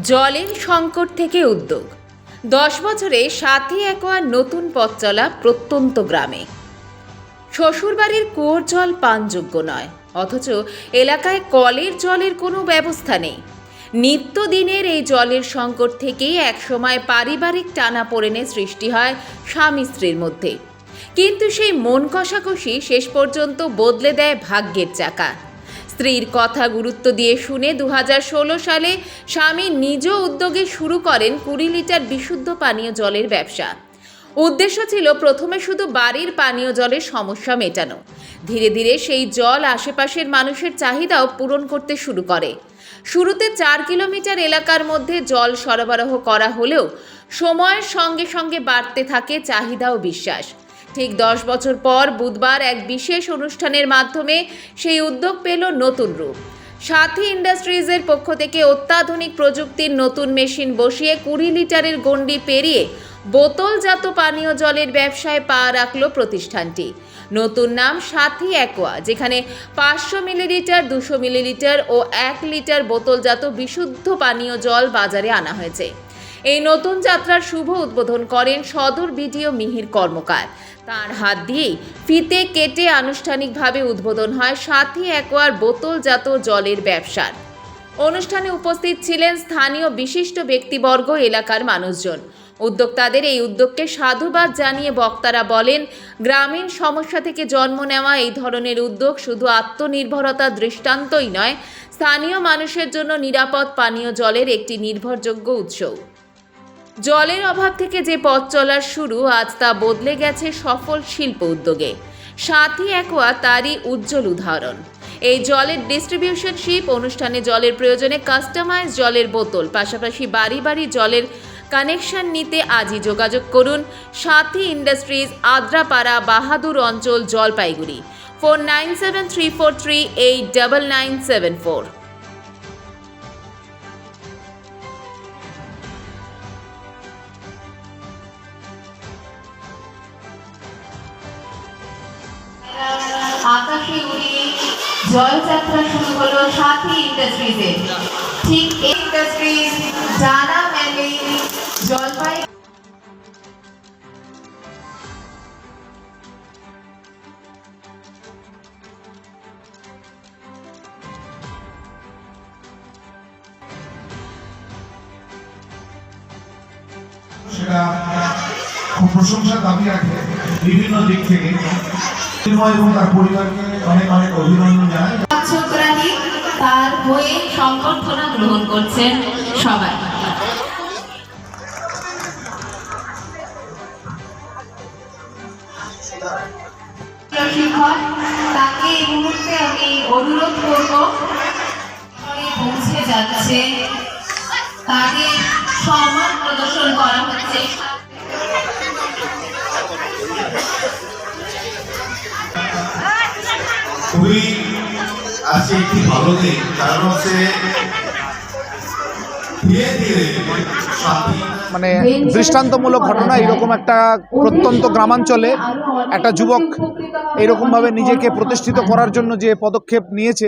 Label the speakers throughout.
Speaker 1: জলের সংকট থেকে উদ্যোগ 10 বছরে সাথী একোয়ার নতুন পথ চলা প্রত্যন্ত গ্রামে। শ্বশুরবাড়ির কুয়োর জল পানযোগ্য নয়, অথচ এলাকায় কলের জলের কোনো ব্যবস্থা নেই। নিত্যদিনের এই জলের সংকট থেকেই একসময় পারিবারিক টানাপোড়েনের সৃষ্টি হয় স্বামী স্ত্রীর মধ্যে, কিন্তু সেই মন কষাকষি শেষ পর্যন্ত বদলে দেয় ভাগ্যের চাকা। স্ত্রীর কথা গুরুত্ব দিয়ে শুনে 2016 সালে স্বামী নিজ উদ্যোগে শুরু করেন 20 লিটার বিশুদ্ধ পানীয় জলের ব্যবসা। উদ্দেশ্য ছিল প্রথমে শুধু বাড়ির পানীয় জলের সমস্যা মেটানো। ধীরে ধীরে সেই জল আশেপাশের মানুষের চাহিদাও পূরণ করতে শুরু করে। শুরুতে 4 কিলোমিটার এলাকার মধ্যে জল সরবরাহ করা হলেও সময়ের সঙ্গে সঙ্গে বাড়তে থাকে চাহিদা ও বিশ্বাস। ঠিক 10 বছর পর বুধবার এক বিশেষ অনুষ্ঠানের মাধ্যমে সেই উদ্যোগ পেল নতুন রূপ। সাথী ইন্ডাস্ট্রিজের পক্ষ থেকে অত্যাধুনিক প্রযুক্তির নতুন মেশিন বসিয়ে 20 লিটারের গণ্ডি পেরিয়ে বোতলজাত পানীয় জলের ব্যবসায় পা রাখল প্রতিষ্ঠানটি। নতুন নাম সাথী একোয়া, যেখানে 500 মিলিলিটার, 200 মিলিলিটার ও 1 লিটার বোতলজাত বিশুদ্ধ পানীয় জল বাজারে আনা হয়েছে। এই নতুন যাত্রার শুভ উদ্বোধন করেন সদর বিডিও মিহির কর্মকার। তার হাত দিয়েই ফিতে কেটে আনুষ্ঠানিকভাবে উদ্বোধন হয় সাথী একোয়ার বোতলজাত জলের ব্যবসার। অনুষ্ঠানে উপস্থিত ছিলেন স্থানীয় বিশিষ্ট ব্যক্তিবর্গ, এলাকার মানুষজন। উদ্যোক্তাদের এই উদ্যোগকে সাধুবাদ জানিয়ে বক্তারা বলেন, গ্রামীণ সমস্যা থেকে জন্ম নেওয়া এই ধরনের উদ্যোগ শুধু আত্মনির্ভরতার দৃষ্টান্তই নয়, স্থানীয় মানুষের জন্য নিরাপদ পানীয় জলের একটি নির্ভরযোগ্য উৎস। জলের অভাব থেকে যে পথ চলার শুরু, আজ তা বদলে গেছে সফল শিল্প উদ্যোগে। সাথী একোয়া তারই উজ্জ্বল উদাহরণ। এই জলের ডিস্ট্রিবিউশনশিপ অনুষ্ঠানে জলের প্রয়োজনে কাস্টমাইজ জলের বোতল, পাশাপাশি বাড়ি বাড়ি জলের কানেকশন নিতে আজই যোগাযোগ করুন সাথী ইন্ডাস্ট্রিজ, আদ্রাপাড়া, বাহাদুর অঞ্চল, জলপাইগুড়ি। ফোন 9734389974।
Speaker 2: আকাশে উড়িয়ে জলযাত্রা শুরু হলো সাথী ইন্ডাস্ট্রিজে। ঠিক এই ইন্ডাস্ট্রিজ জানা মেলে জলপাই
Speaker 3: সেটা খুব প্রশংসার দাবি রাখে বিভিন্ন দিক থেকে। এবং তার পরিবারকে অনেক অনেক অভিনন্দন জানাই।
Speaker 2: তার হয়ে সংবর্ধনা গ্রহণ করছেন সবাই। তাকে এই মুহূর্তে আমি অনুরোধ করব, পৌঁছে যাচ্ছে, তাকে সম্মান প্রদর্শন করা হচ্ছে।
Speaker 3: খুবই আজকে একটি ভালো দিন, কারণ হচ্ছে ধীরে ধীরে
Speaker 4: মানে দৃষ্টান্তমূলক ঘটনা। এরকম একটা প্রত্যন্ত গ্রামাঞ্চলে একটা যুবক এইরকমভাবে নিজেকে প্রতিষ্ঠিত করার জন্য যে পদক্ষেপ নিয়েছে,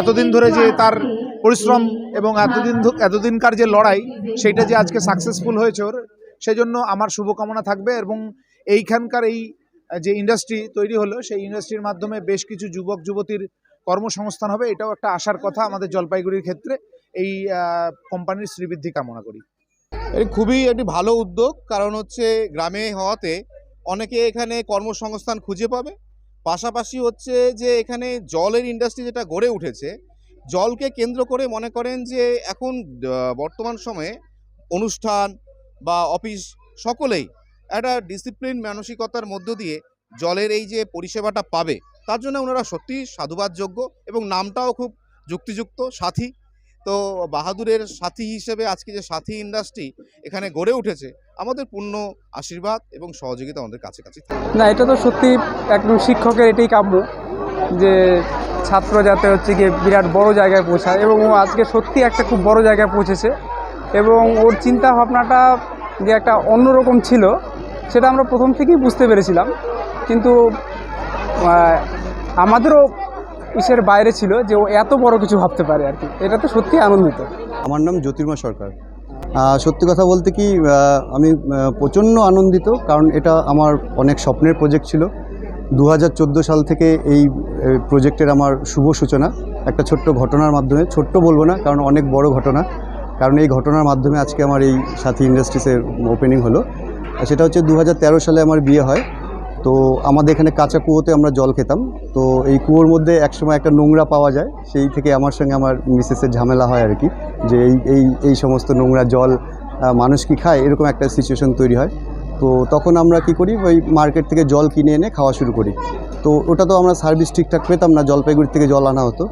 Speaker 4: এতদিন ধরে যে তার পরিশ্রম এবং এতদিনকার যে লড়াই, সেইটা যে আজকে সাকসেসফুল হয়েছে ওর, সেজন্য আমার শুভকামনা থাকবে। এবং এইখানকার এই যে ইন্ডাস্ট্রি তৈরি হলো, সেই ইন্ডাস্ট্রির মাধ্যমে বেশ কিছু যুবক যুবতীর কর্মসংস্থান হবে, এটাও একটা আশার কথা আমাদের জলপাইগুড়ির ক্ষেত্রে। এই কোম্পানির শ্রীবৃদ্ধি কামনা করি।
Speaker 5: এটি খুবই একটি ভালো উদ্যোগ, কারণ হচ্ছে গ্রামে হওয়াতে অনেকে এখানে কর্মসংস্থান খুঁজে পাবে। পাশাপাশি হচ্ছে যে এখানে জলের ইন্ডাস্ট্রি যেটা গড়ে উঠেছে, জলকে কেন্দ্র করে মনে করেন যে এখন বর্তমান সময়ে অনুষ্ঠান বা অফিস সকলেই একটা ডিসিপ্লিন মানসিকতার মধ্য দিয়ে জলের এই যে পরিষেবাটা পাবে, তার জন্য ওনারা সত্যি সাধুবাদযোগ্য এবং নামটাও খুব যুক্তিযুক্ত, সাথী। তো বাহাদুরের সাথী হিসেবে আজকে যে সাথী ইন্ডাস্ট্রি এখানে গড়ে উঠেছে, আমাদের পূর্ণ আশীর্বাদ এবং সহযোগিতা আমাদের কাছে
Speaker 6: না, এটা তো সত্যি একদম শিক্ষকের এটাই কাম্য যে ছাত্র যাতে হচ্ছে গিয়ে বিরাট বড় জায়গায় পৌঁছায়, এবং ও আজকে সত্যি একটা খুব বড় জায়গায় পৌঁছেছে। এবং ওর চিন্তা ভাবনাটা যে একটা অন্যরকম ছিল, সেটা আমরা প্রথম থেকেই বুঝতে পেরেছিলাম, কিন্তু আমাদেরও ইসের বাইরে ছিল যে ও এত বড় কিছু ভাবতে পারে আর কি। এটা তো সত্যি আনন্দিত।
Speaker 7: আমার নাম জ্যোতির্ময় সরকার। সত্যি কথা বলতে কি আমি প্রচণ্ড আনন্দিত, কারণ এটা আমার অনেক স্বপ্নের প্রজেক্ট ছিল। 2014 সাল থেকে এই প্রজেক্টের আমার শুভ সূচনা একটা ছোট্ট ঘটনার মাধ্যমে। ছোট্ট বলবো না, কারণ অনেক বড় ঘটনা, কারণ এই ঘটনার মাধ্যমে আজকে আমার এই সাথী ইন্ডাস্ট্রিজের ওপেনিং হলো। সেটা হচ্ছে 2013 সালে আমার বিয়ে হয়। তো আমাদের এখানে কাঁচা কুয়োতে আমরা জল খেতাম। তো এই কুয়োর মধ্যে একসময় একটা নোংরা পাওয়া যায়, সেই থেকে আমার সঙ্গে আমার মিসেসের ঝামেলা হয় আর কি, যে এই সমস্ত নোংরা জল মানুষ কি খায়, এরকম একটা সিচুয়েশন তৈরি হয়। তো তখন আমরা কি করি, ওই মার্কেট থেকে জল কিনে এনে খাওয়া শুরু করি। তো ওটা তো আমরা সার্ভিস ঠিকঠাক পেতাম না, জলপাইগুড়ি থেকে জল আনা হতো।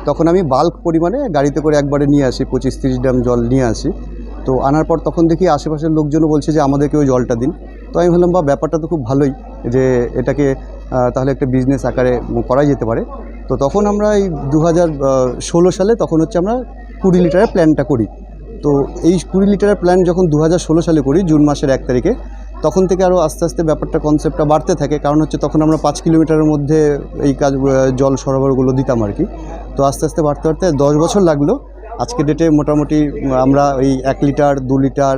Speaker 7: তখন আমি বাল্ক পরিমাণে গাড়িতে করে একবারে নিয়ে আসি, 25-30 ড্রাম জল নিয়ে আসি। তো আনার পর তখন দেখি আশেপাশের লোকজনও বলছে যে আমাদেরকে ওই জলটা দিন। তো আমি ভাবলাম ব্যাপারটা তো খুব ভালোই, যে এটাকে তাহলে একটা বিজনেস আকারে করা যেতে পারে। তো তখন আমরা এই 2016 সালে তখন হচ্ছে আমরা 20 লিটারের প্ল্যানটা করি। তো এই 20 লিটারের প্ল্যান যখন 2016 সালে করি, জুন মাসের 1 তারিখে, তখন থেকে আরও আস্তে আস্তে ব্যাপারটা কনসেপ্টটা বাড়তে থাকে। কারণ হচ্ছে তখন আমরা 5 কিলোমিটারের মধ্যে এই কাজ জল সরবরাহগুলো দিতাম আর কি। তো আস্তে আস্তে বাড়তে বাড়তে 10 বছর লাগলো। আজকে ডেটে মোটামুটি আমরা এই 1 litre, 2 litre,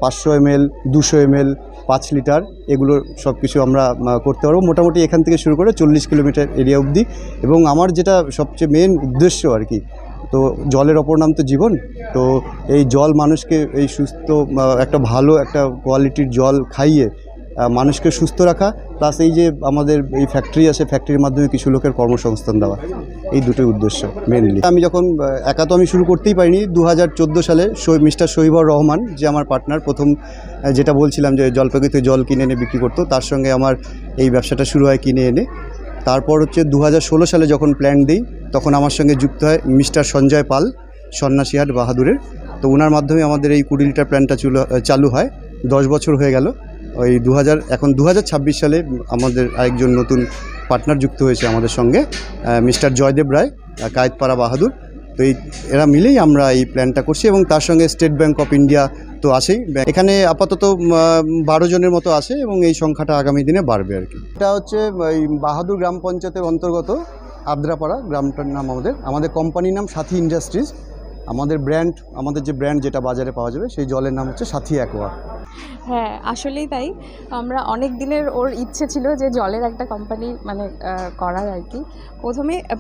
Speaker 7: 500 ml, 200 ml, 5 litre, এগুলো সব কিছু আমরা করতে পারবো মোটামুটি এখান থেকে শুরু করে 40 কিলোমিটার এরিয়া অবধি। এবং আমার যেটা সবচেয়ে মেন উদ্দেশ্য আর কি, তো জলের অপর নাম তো জীবন। তো এই জল মানুষকে এই সুস্থ একটা ভালো একটা কোয়ালিটির জল খাইয়ে মানুষকে সুস্থ রাখা, প্লাস এই যে আমাদের এই ফ্যাক্টরি আছে, ফ্যাক্টরির মাধ্যমে কিছু লোকের কর্মসংস্থান দেওয়া, এই দুটোই উদ্দেশ্য মেনলি। আমি যখন একা তো আমি শুরু করতেই পারিনি। 2014 সালে মিস্টার শহীবুর রহমান, যে আমার পার্টনার, প্রথম যেটা বলছিলাম যে জলপাইগুড়িতে জল কিনে এনে বিক্রি করতো, তার সঙ্গে আমার এই ব্যবসাটা শুরু হয় কিনে এনে। তারপর হচ্ছে 2016 সালে যখন প্ল্যান দিই, তখন আমার সঙ্গে যুক্ত হয় মিস্টার সঞ্জয় পাল, সন্ন্যাসীহাট বাহাদুরের। তো ওনার মাধ্যমে আমাদের এই 20 লিটার প্ল্যানটা চালু হয়। 10 বছর হয়ে গেল। ওই এখন 2026 সালে আমাদের আরেকজন নতুন পার্টনার যুক্ত হয়েছে আমাদের সঙ্গে, মিস্টার জয়দেব রায়, কায়েতপাড়া বাহাদুর। তো এরা মিলেই আমরা এই প্ল্যানটা করছি, এবং তার সঙ্গে স্টেট ব্যাঙ্ক অফ ইন্ডিয়া তো আছেই। এখানে আপাতত 12 জনের মতো আছে, এবং এই সংখ্যাটা আগামী দিনে বাড়বে আর কি। এটা হচ্ছে এই বাহাদুর গ্রাম পঞ্চায়েতের অন্তর্গত আদ্রাপাড়া গ্রামটার নাম। আমাদের কোম্পানির নাম সাথী ইন্ডাস্ট্রিজ। আমাদের যে ব্র্যান্ড যেটা বাজারে পাওয়া যাবে, সেই জলের নাম হচ্ছে সাথী অ্যাকোয়া।
Speaker 8: হ্যাঁ, আসলেই তাই। আমরা অনেক দিনের ওর ইচ্ছে ছিল যে জলের একটা কোম্পানি মানে করার আর কি।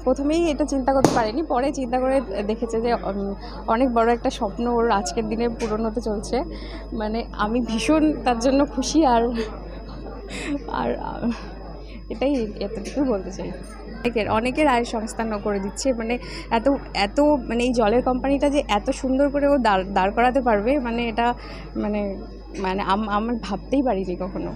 Speaker 8: প্রথমেই এটা চিন্তা করতে পারিনি, পরে চিন্তা করে দেখেছে যে অনেক বড় একটা স্বপ্ন ওর আজকের দিনে পূরণ হতে চলছে। মানে আমি ভীষণ তার জন্য খুশি। আর এতটুকু বলতে চাই। অনেকের আয়ের সংস্থান করে দিচ্ছে। মানে এত মানে এই জলের কোম্পানিটা যে এত সুন্দর করে ও দাঁড় করাতে পারবে, মানে এটা মানে আমার ভাবতেই পারিনি কখনো।